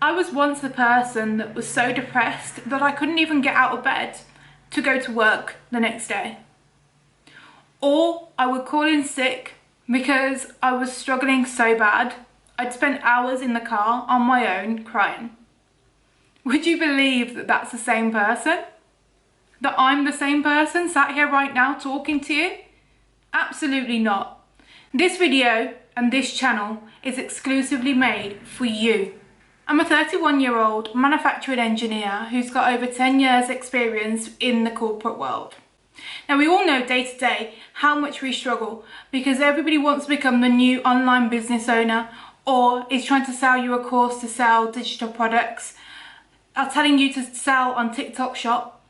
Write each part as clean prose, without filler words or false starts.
I was once the person that was so depressed that I couldn't even get out of bed to go to work the next day. Or I would call in sick because I was struggling so bad. I'd spent hours in the car on my own crying. Would you believe that that's the same person? That I'm the same person sat here right now talking to you? Absolutely not. This video and this channel is exclusively made for you. I'm a 31-year-old manufacturing engineer who's got over 10 years experience in the corporate world. Now, we all know day to day how much we struggle because everybody wants to become the new online business owner or is trying to sell you a course to sell digital products, are telling you to sell on TikTok shop.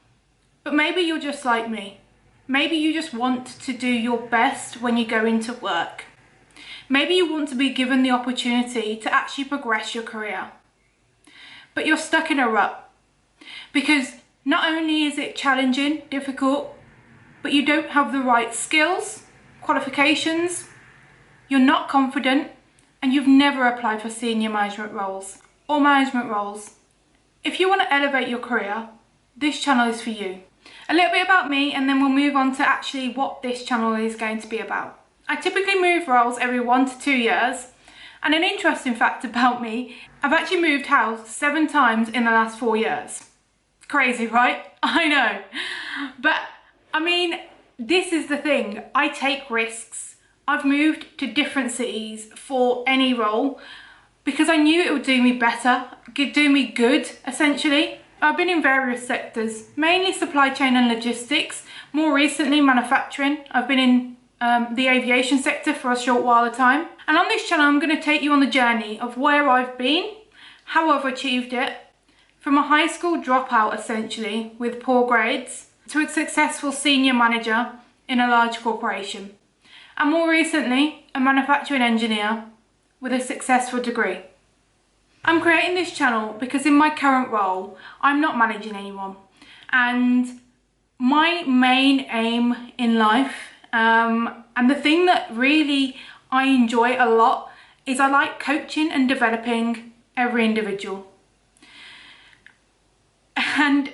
But maybe you're just like me. Maybe you just want to do your best when you go into work. Maybe you want to be given the opportunity to actually progress your career. But you're stuck in a rut because not only is it challenging, difficult, but you don't have the right skills, qualifications, you're not confident, and you've never applied for senior management roles or management roles. If you want to elevate your career, this channel is for you. A little bit about me, and then we'll move on to actually what this channel is going to be about. I typically move roles every 1 to 2 years. And an interesting fact about me, I've actually moved house 7 times in the last 4 years. Crazy, right? I know. But I mean, this is the thing. I take risks. I've moved to different cities for any role because I knew it would do me better, do me good, essentially. I've been in various sectors, mainly supply chain and logistics. More recently, manufacturing. I've been in the aviation sector for a short while of time. And on this channel, I'm going to take you on the journey of where I've been, how I've achieved it, from a high school dropout essentially with poor grades to a successful senior manager in a large corporation. And more recently, a manufacturing engineer with a successful degree. I'm creating this channel because in my current role, I'm not managing anyone. And my main aim in life, and the thing that really I enjoy a lot, is I like coaching and developing every individual. And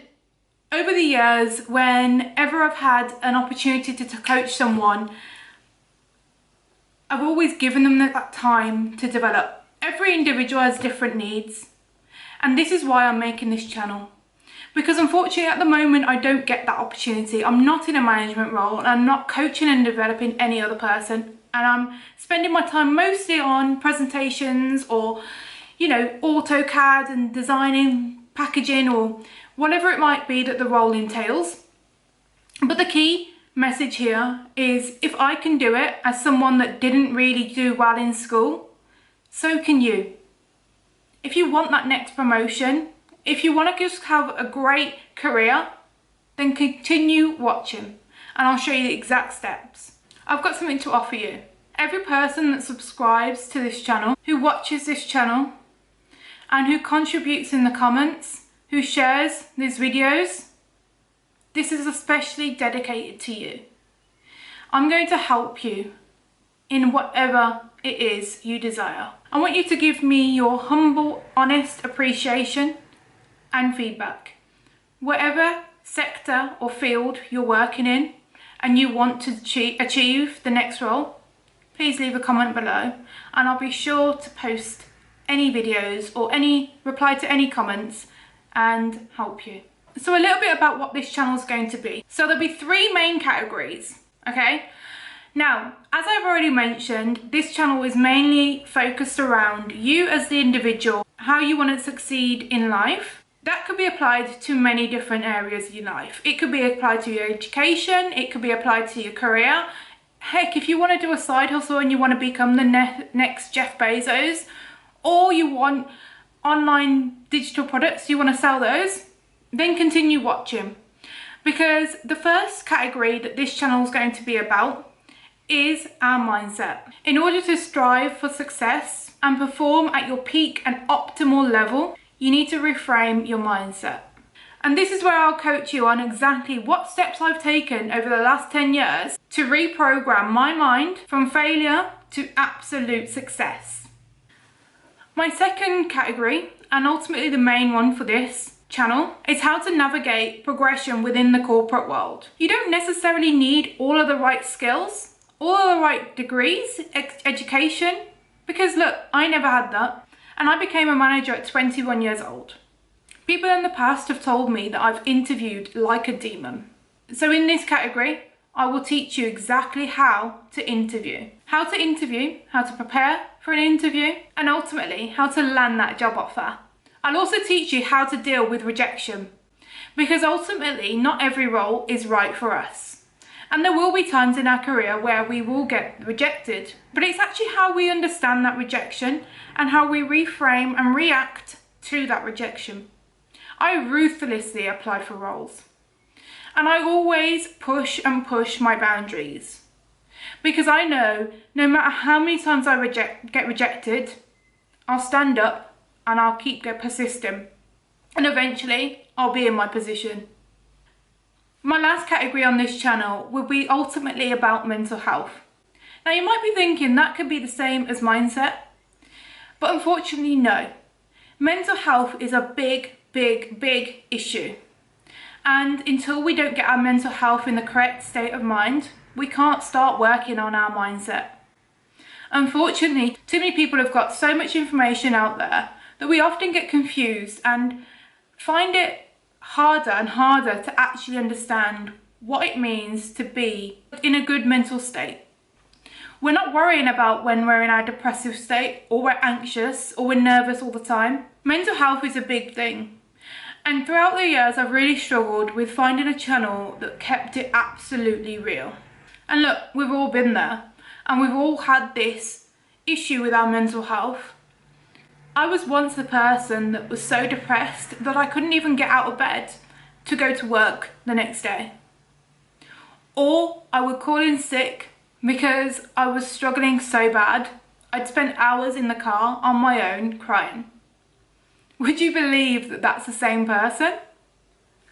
over the years, whenever I've had an opportunity to coach someone, I've always given them that time to develop. Every individual has different needs, and this is why I'm making this channel. Because unfortunately at the moment I don't get that opportunity. I'm not in a management role and I'm not coaching and developing any other person, and I'm spending my time mostly on presentations or, you know, AutoCAD and designing, packaging, or whatever it might be that the role entails. But the key message here is, if I can do it as someone that didn't really do well in school, so can you. If you want that next promotion, if you want to just have a great career, then continue watching and I'll show you the exact steps. I've got something to offer you. Every person that subscribes to this channel, who watches this channel, and who contributes in the comments, who shares these videos, this is especially dedicated to you. I'm going to help you in whatever it is you desire. I want you to give me your humble, honest appreciation and feedback. Whatever sector or field you're working in and you want to achieve the next role, please leave a comment below and I'll be sure to post any videos or reply to any comments and help you. So a little bit about what this channel is going to be. So there'll be 3 main categories, okay? Now, as I've already mentioned, this channel is mainly focused around you as the individual, how you want to succeed in life. That could be applied to many different areas of your life. It could be applied to your education, it could be applied to your career. Heck, if you want to do a side hustle and you want to become the next Jeff Bezos, or you want online digital products, you want to sell those, then continue watching. Because the first category that this channel is going to be about is our mindset. In order to strive for success and perform at your peak and optimal level, you need to reframe your mindset. And this is where I'll coach you on exactly what steps I've taken over the last 10 years to reprogram my mind from failure to absolute success. My second category and ultimately the main one for this channel, is how to navigate progression within the corporate world. You don't necessarily need all of the right skills, all of the right degrees, education, because look, I never had that, and I became a manager at 21 years old. People in the past have told me that I've interviewed like a demon. So in this category, I will teach you exactly how to interview, how to prepare for an interview, and ultimately how to land that job offer. I'll also teach you how to deal with rejection, because ultimately not every role is right for us. And there will be times in our career where we will get rejected, but it's actually how we understand that rejection and how we reframe and react to that rejection. I ruthlessly applied for roles, and I always push my boundaries, because I know no matter how many times I get rejected, I'll stand up and I'll keep persisting, and eventually I'll be in my position. My last category on this channel will be ultimately about mental health. Now you might be thinking that could be the same as mindset, but unfortunately no. Mental health is a big issue, and until we don't get our mental health in the correct state of mind, we can't start working on our mindset. Unfortunately, too many people have got so much information out there that we often get confused and find it harder and harder to actually understand what it means to be in a good mental state. We're not worrying about when we're in our depressive state, or we're anxious, or we're nervous all the time. Mental health is a big thing. And throughout the years, I've really struggled with finding a channel that kept it absolutely real. And look, we've all been there, and we've all had this issue with our mental health. I was once the person that was so depressed that I couldn't even get out of bed to go to work the next day. Or I would call in sick because I was struggling so bad. I'd spend hours in the car on my own crying. Would you believe that that's the same person?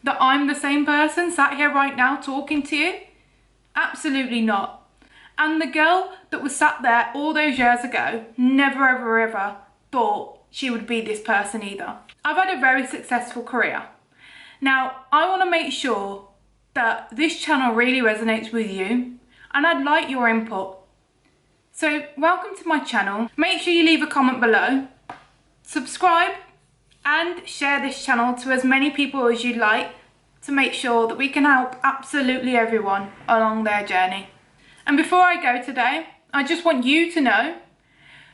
That I'm the same person sat here right now talking to you? Absolutely not. And the girl that was sat there all those years ago never ever thought she would be this person either. I've had a very successful career. Now, I want to make sure that this channel really resonates with you, and I'd like your input. So welcome to my channel. Make sure you leave a comment below, subscribe, and share this channel to as many people as you'd like, to make sure that we can help absolutely everyone along their journey. And before I go today, I just want you to know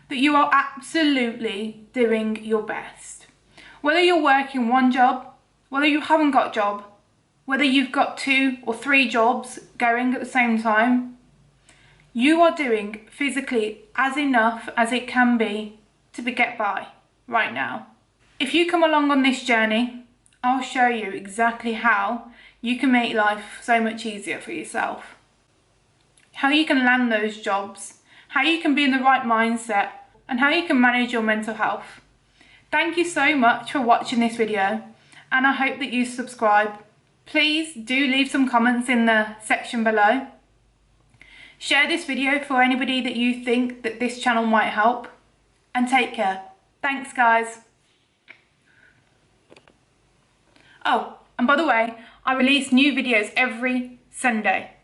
that you are absolutely doing your best. Whether you're working one job, whether you haven't got a job, whether you've got 2 or 3 jobs going at the same time, you are doing physically as enough as it can be to get by right now. If you come along on this journey, I'll show you exactly how you can make life so much easier for yourself. How you can land those jobs, how you can be in the right mindset, and how you can manage your mental health. Thank you so much for watching this video, and I hope that you subscribe. Please do leave some comments in the section below. Share this video for anybody that you think that this channel might help, and take care. Thanks guys. Oh, and by the way, I release new videos every Sunday.